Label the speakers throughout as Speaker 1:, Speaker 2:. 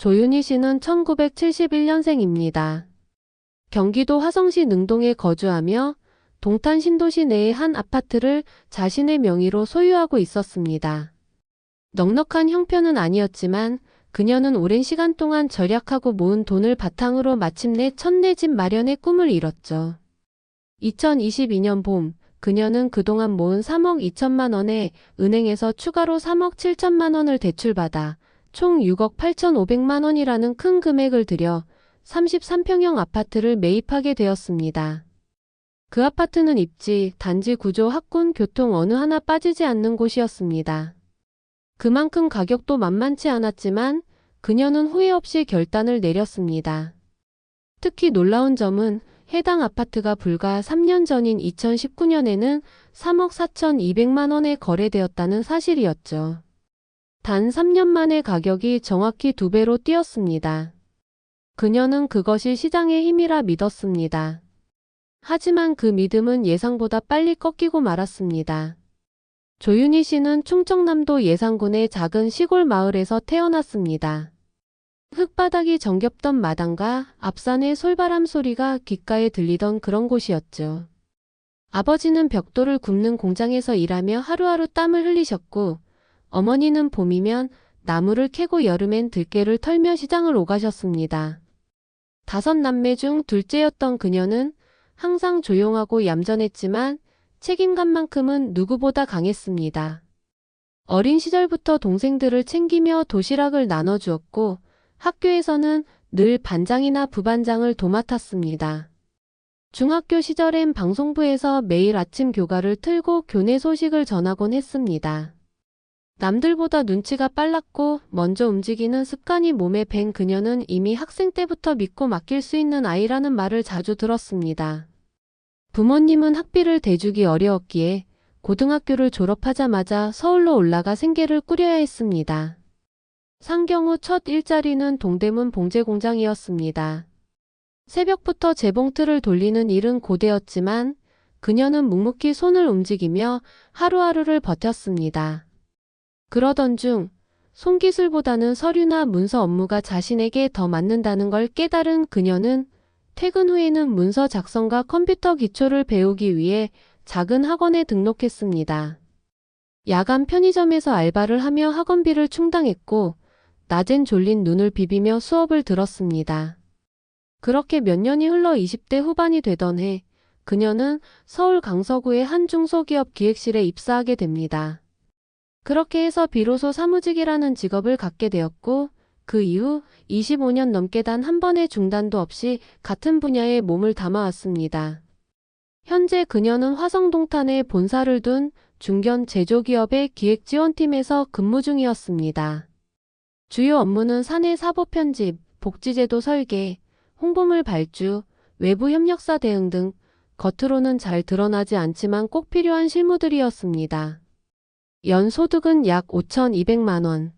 Speaker 1: 조윤희 씨는 1971년생입니다. 경기도 화성시 능동에 거주하며 동탄 신도시 내의 한 아파트를 자신의 명의로 소유하고 있었습니다. 넉넉한 형편은 아니었지만 그녀는 오랜 시간 동안 절약하고 모은 돈을 바탕으로 마침내 첫내 집 마련의 꿈을 이뤘죠. 2022년 봄, 그녀는 그동안 모은 3억 2천만 원에 은행에서 추가로 3억 7천만 원을 대출받아 총 6억 8천5백만 원이라는 큰 금액을 들여 33평형 아파트를 매입하게 되었습니다. 그 아파트는 입지, 단지 구조, 학군, 교통 어느 하나 빠지지 않는 곳이었습니다. 그만큼 가격도 만만치 않았지만 그녀는 후회 없이 결단을 내렸습니다. 특히 놀라운 점은 해당 아파트가 불과 3년 전인 2019년에는 3억 4천2백만 원에 거래되었다는 사실이었죠. 단 3년 만에 가격이 정확히 2배로 뛰었습니다. 그녀는 그것이 시장의 힘이라 믿었습니다. 하지만 그 믿음은 예상보다 빨리 꺾이고 말았습니다. 조윤희 씨는 충청남도 예산군의 작은 시골 마을에서 태어났습니다. 흙바닥이 정겹던 마당과 앞산의 솔바람 소리가 귓가에 들리던 그런 곳이었죠. 아버지는 벽돌을 굽는 공장에서 일하며 하루하루 땀을 흘리셨고, 어머니는 봄이면 나무를 캐고 여름엔 들깨를 털며 시장을 오가셨습니다. 5남매 중 둘째였던 그녀는 항상 조용하고 얌전했지만 책임감만큼은 누구보다 강했습니다. 어린 시절부터 동생들을 챙기며 도시락을 나눠주었고 학교에서는 늘 반장이나 부반장을 도맡았습니다. 중학교 시절엔 방송부에서 매일 아침 교가를 틀고 교내 소식을 전하곤 했습니다. 남들보다 눈치가 빨랐고 먼저 움직이는 습관이 몸에 밴 그녀는 이미 학생 때부터 믿고 맡길 수 있는 아이라는 말을 자주 들었습니다. 부모님은 학비를 대주기 어려웠기에 고등학교를 졸업하자마자 서울로 올라가 생계를 꾸려야 했습니다. 상경 후 첫 일자리는 동대문 봉제 공장이었습니다. 새벽부터 재봉틀을 돌리는 일은 고되었지만 그녀는 묵묵히 손을 움직이며 하루하루를 버텼습니다. 그러던 중 손기술보다는 서류나 문서 업무가 자신에게 더 맞는다는 걸 깨달은 그녀는 퇴근 후에는 문서 작성과 컴퓨터 기초를 배우기 위해 작은 학원에 등록했습니다. 야간 편의점에서 알바를 하며 학원비를 충당했고 낮엔 졸린 눈을 비비며 수업을 들었습니다. 그렇게 몇 년이 흘러 20대 후반이 되던 해 그녀는 서울 강서구의 한 중소기업 기획실에 입사하게 됩니다. 그렇게 해서 비로소 사무직이라는 직업을 갖게 되었고 그 이후 25년 넘게 단 한 번의 중단도 없이 같은 분야에 몸을 담아왔습니다. 현재 그녀는 화성동탄에 본사를 둔 중견 제조기업의 기획지원팀에서 근무 중이었습니다. 주요 업무는 사내 사보 편집, 복지제도 설계, 홍보물 발주, 외부 협력사 대응 등 겉으로는 잘 드러나지 않지만 꼭 필요한 실무들이었습니다. 연 소득은 약 5,200만 원.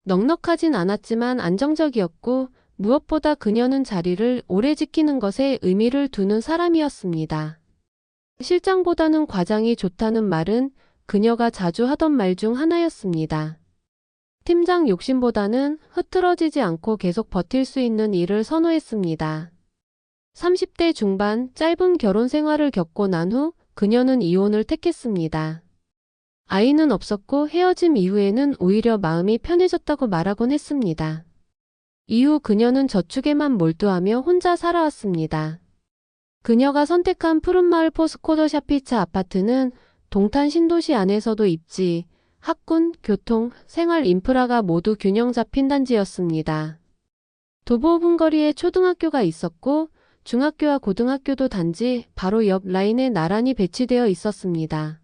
Speaker 1: 넉넉하진 않았지만 안정적이었고 무엇보다 그녀는 자리를 오래 지키는 것에 의미를 두는 사람이었습니다. 실장보다는 과장이 좋다는 말은 그녀가 자주 하던 말 중 하나였습니다. 팀장 욕심보다는 흐트러지지 않고 계속 버틸 수 있는 일을 선호했습니다. 30대 중반 짧은 결혼 생활을 겪고 난 후 그녀는 이혼을 택했습니다. 아이는 없었고 헤어짐 이후에는 오히려 마음이 편해졌다고 말하곤 했습니다. 이후 그녀는 저축에만 몰두하며 혼자 살아왔습니다. 그녀가 선택한 푸른마을 포스코더 샤피차 아파트는 동탄 신도시 안에서도 입지, 학군, 교통, 생활 인프라가 모두 균형 잡힌 단지였습니다. 도보 5분 거리에 초등학교가 있었고 중학교와 고등학교도 단지 바로 옆 라인에 나란히 배치되어 있었습니다.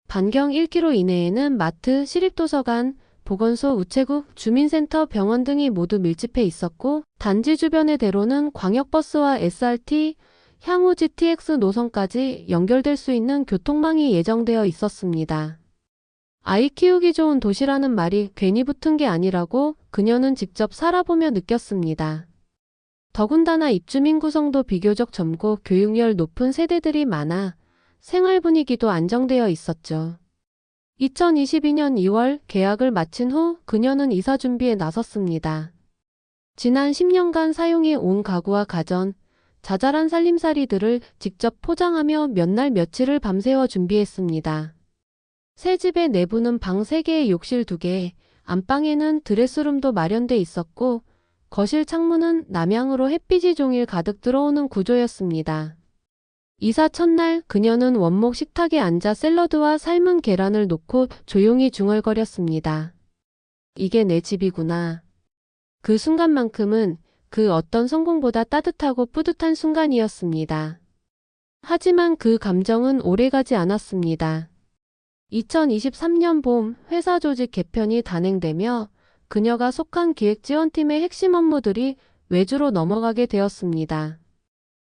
Speaker 1: 반경 1km 이내에는 마트, 시립도서관, 보건소, 우체국, 주민센터, 병원 등이 모두 밀집해 있었고 단지 주변의 대로는 광역버스와 SRT, 향후 GTX 노선까지 연결될 수 있는 교통망이 예정되어 있었습니다. 아이 키우기 좋은 도시라는 말이 괜히 붙은 게 아니라고 그녀는 직접 살아보며 느꼈습니다. 더군다나 입주민 구성도 비교적 젊고 교육열 높은 세대들이 많아 생활 분위기도 안정되어 있었죠. 2022년 2월 계약을 마친 후 그녀는 이사 준비에 나섰습니다. 지난 10년간 사용해 온 가구와 가전, 자잘한 살림살이들을 직접 포장하며 몇 날 며칠을 밤새워 준비했습니다. 새 집의 내부는 방 3개에 욕실 2개, 안방에는 드레스룸도 마련돼 있었고 거실 창문은 남향으로 햇빛이 종일 가득 들어오는 구조였습니다. 이사 첫날 그녀는 원목 식탁에 앉아 샐러드와 삶은 계란을 놓고 조용히 중얼거렸습니다. 이게 내 집이구나. 그 순간만큼은 그 어떤 성공보다 따뜻하고 뿌듯한 순간이었습니다. 하지만 그 감정은 오래가지 않았습니다. 2023년 봄 회사 조직 개편이 단행되며 그녀가 속한 기획지원팀의 핵심 업무들이 외주로 넘어가게 되었습니다.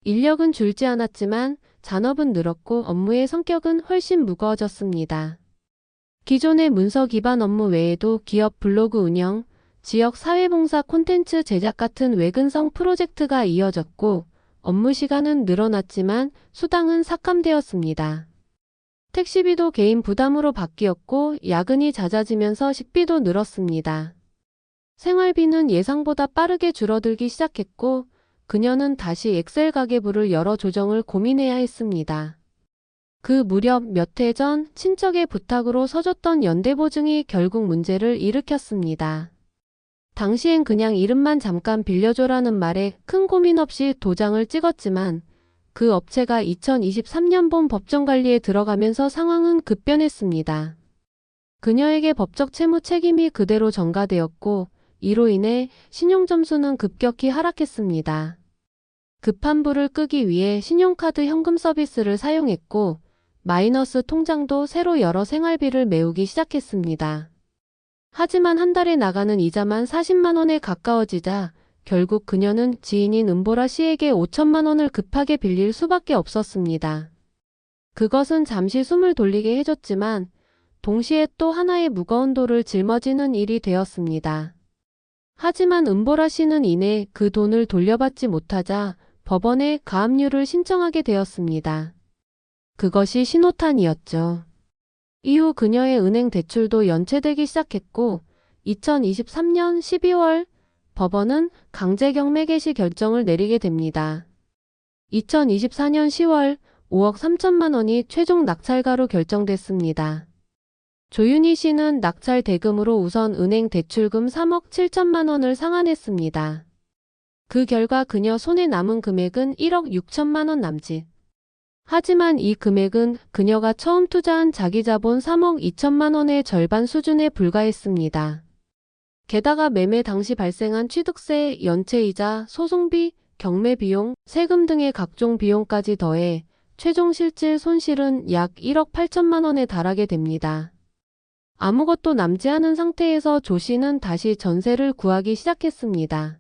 Speaker 1: 인력은 줄지 않았지만 잔업은 늘었고 업무의 성격은 훨씬 무거워졌습니다. 기존의 문서 기반 업무 외에도 기업 블로그 운영, 지역 사회봉사 콘텐츠 제작 같은 외근성 프로젝트가 이어졌고 업무 시간은 늘어났지만 수당은 삭감되었습니다. 택시비도 개인 부담으로 바뀌었고 야근이 잦아지면서 식비도 늘었습니다. 생활비는 예상보다 빠르게 줄어들기 시작했고 그녀는 다시 엑셀 가계부를 열어 조정을 고민해야 했습니다. 그 무렵 몇 해 전 친척의 부탁으로 서줬던 연대보증이 결국 문제를 일으켰습니다. 당시엔 그냥 이름만 잠깐 빌려줘라는 말에 큰 고민 없이 도장을 찍었지만 그 업체가 2023년 봄 법정관리에 들어가면서 상황은 급변했습니다. 그녀에게 법적 채무 책임이 그대로 전가되었고 이로 인해 신용점수는 급격히 하락했습니다. 급한 불을 끄기 위해 신용카드 현금 서비스를 사용했고 마이너스 통장도 새로 열어 생활비를 메우기 시작했습니다. 하지만 한 달에 나가는 이자만 40만 원에 가까워지자 결국 그녀는 지인인 은보라 씨에게 5천만 원을 급하게 빌릴 수밖에 없었습니다. 그것은 잠시 숨을 돌리게 해줬지만 동시에 또 하나의 무거운 돌을 짊어지는 일이 되었습니다. 하지만 은보라 씨는 이내 그 돈을 돌려받지 못하자 법원에 가압류를 신청하게 되었습니다. 그것이 신호탄이었죠. 이후 그녀의 은행 대출도 연체되기 시작했고 2023년 12월 법원은 강제 경매 개시 결정을 내리게 됩니다. 2024년 10월 5억 3천만 원이 최종 낙찰가로 결정됐습니다. 조윤희 씨는 낙찰 대금으로 우선 은행 대출금 3억 7천만 원을 상환했습니다. 그 결과 그녀 손에 남은 금액은 1억 6천만 원 남짓. 하지만 이 금액은 그녀가 처음 투자한 자기 자본 3억 2천만 원의 절반 수준에 불과했습니다. 게다가 매매 당시 발생한 취득세, 연체이자, 소송비, 경매 비용, 세금 등의 각종 비용까지 더해 최종 실질 손실은 약 1억 8천만 원에 달하게 됩니다. 아무것도 남지 않은 상태에서 조 씨는 다시 전세를 구하기 시작했습니다.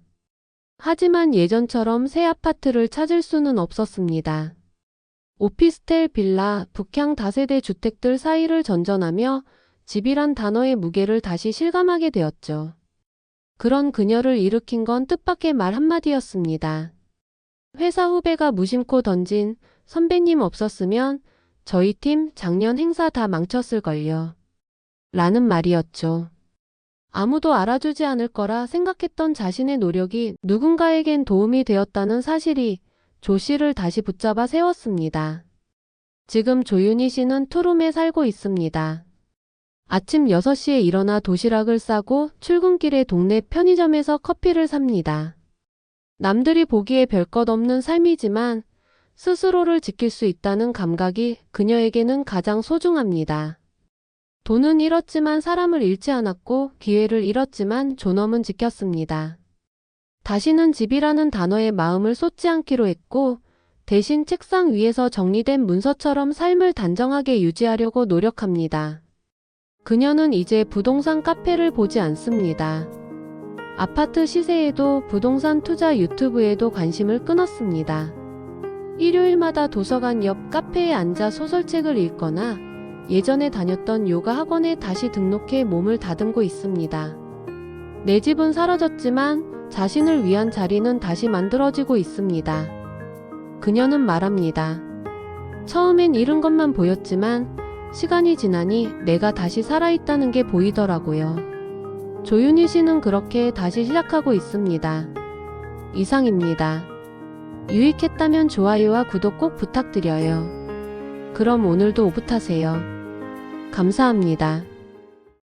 Speaker 1: 하지만 예전처럼 새 아파트를 찾을 수는 없었습니다. 오피스텔, 빌라, 북향 다세대 주택들 사이를 전전하며 집이란 단어의 무게를 다시 실감하게 되었죠. 그런 그녀를 일으킨 건 뜻밖의 말 한마디였습니다. 회사 후배가 무심코 던진 선배님 없었으면 저희 팀 작년 행사 다 망쳤을걸요. 라는 말이었죠. 아무도 알아주지 않을 거라 생각했던 자신의 노력이 누군가에겐 도움이 되었다는 사실이 조 씨를 다시 붙잡아 세웠습니다. 지금 조윤희 씨는 투룸에 살고 있습니다. 아침 6시에 일어나 도시락을 싸고 출근길에 동네 편의점에서 커피를 삽니다. 남들이 보기에 별것 없는 삶이지만 스스로를 지킬 수 있다는 감각이 그녀에게는 가장 소중합니다. 돈은 잃었지만 사람을 잃지 않았고 기회를 잃었지만 존엄은 지켰습니다. 다시는 집이라는 단어에 마음을 쏟지 않기로 했고 대신 책상 위에서 정리된 문서처럼 삶을 단정하게 유지하려고 노력합니다. 그녀는 이제 부동산 카페를 보지 않습니다. 아파트 시세에도 부동산 투자 유튜브에도 관심을 끊었습니다. 일요일마다 도서관 옆 카페에 앉아 소설책을 읽거나 예전에 다녔던 요가 학원에 다시 등록해 몸을 다듬고 있습니다. 내 집은 사라졌지만 자신을 위한 자리는 다시 만들어지고 있습니다. 그녀는 말합니다. 처음엔 잃은 것만 보였지만 시간이 지나니 내가 다시 살아있다는 게 보이더라고요. 조윤희 씨는 그렇게 다시 시작하고 있습니다. 이상입니다. 유익했다면 좋아요와 구독 꼭 부탁드려요. 그럼 오늘도 오붓하세요. 감사합니다.